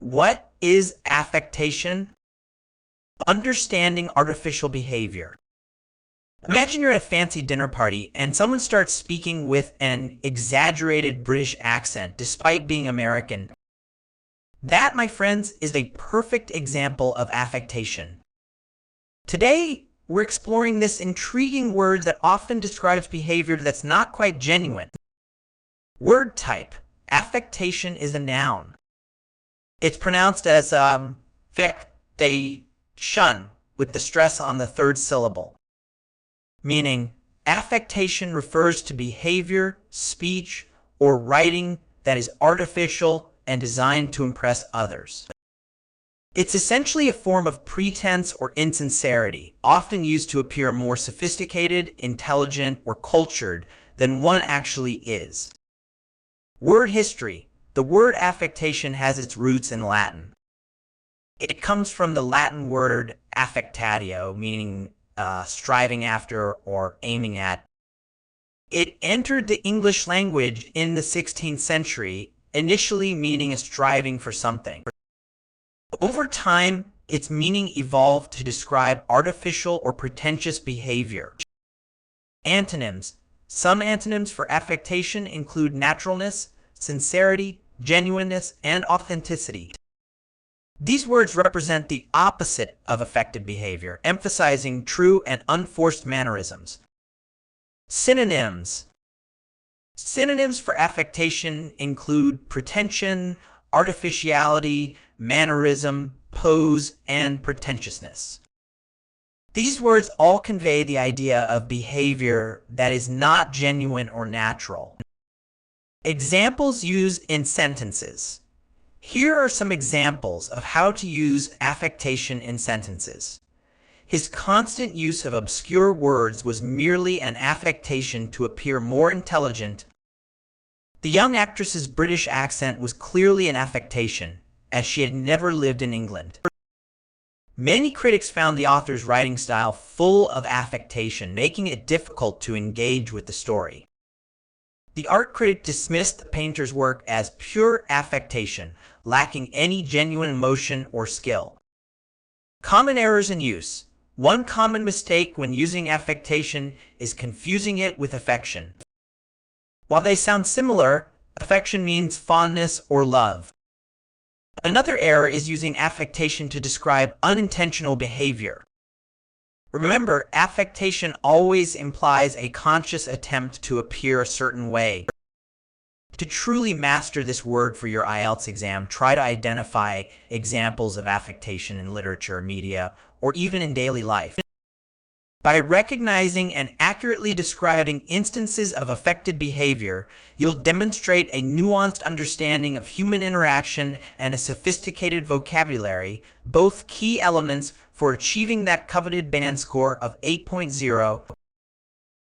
What is affectation? Understanding artificial behavior. Imagine you're at a fancy dinner party and someone starts speaking with an exaggerated British accent despite being American. That, my friends, is a perfect example of affectation. Today, we're exploring this intriguing word that often describes behavior that's not quite genuine. Word type. Affectation is a noun. It's pronounced as affectation with the stress on the third syllable. Meaning, affectation refers to behavior, speech, or writing that is artificial and designed to impress others. It's essentially a form of pretense or insincerity, often used to appear more sophisticated, intelligent, or cultured than one actually is. Word history. The word affectation has its roots in Latin. It comes from the Latin word affectatio, meaning striving after or aiming at. It entered the English language in the 16th century, initially meaning a striving for something. Over time, its meaning evolved to describe artificial or pretentious behavior. Antonyms. Some antonyms for affectation include naturalness, sincerity, genuineness, and authenticity. These words represent the opposite of affected behavior, emphasizing true and unforced mannerisms. Synonyms. Synonyms for affectation include pretension, artificiality, mannerism, pose, and pretentiousness. These words all convey the idea of behavior that is not genuine or natural. Examples used in sentences. Here are some examples of how to use affectation in sentences. His constant use of obscure words was merely an affectation to appear more intelligent. The young actress's British accent was clearly an affectation, as she had never lived in England. Many critics found the author's writing style full of affectation, making it difficult to engage with the story. The art critic dismissed the painter's work as pure affectation, lacking any genuine emotion or skill. Common errors in use. One common mistake when using affectation is confusing it with affection. While they sound similar, affection means fondness or love. Another error is using affectation to describe unintentional behavior. Remember, affectation always implies a conscious attempt to appear a certain way. To truly master this word for your IELTS exam, try to identify examples of affectation in literature, media, or even in daily life. By recognizing and accurately describing instances of affected behavior, you'll demonstrate a nuanced understanding of human interaction and a sophisticated vocabulary, both key elements for achieving that coveted band score of 8.0.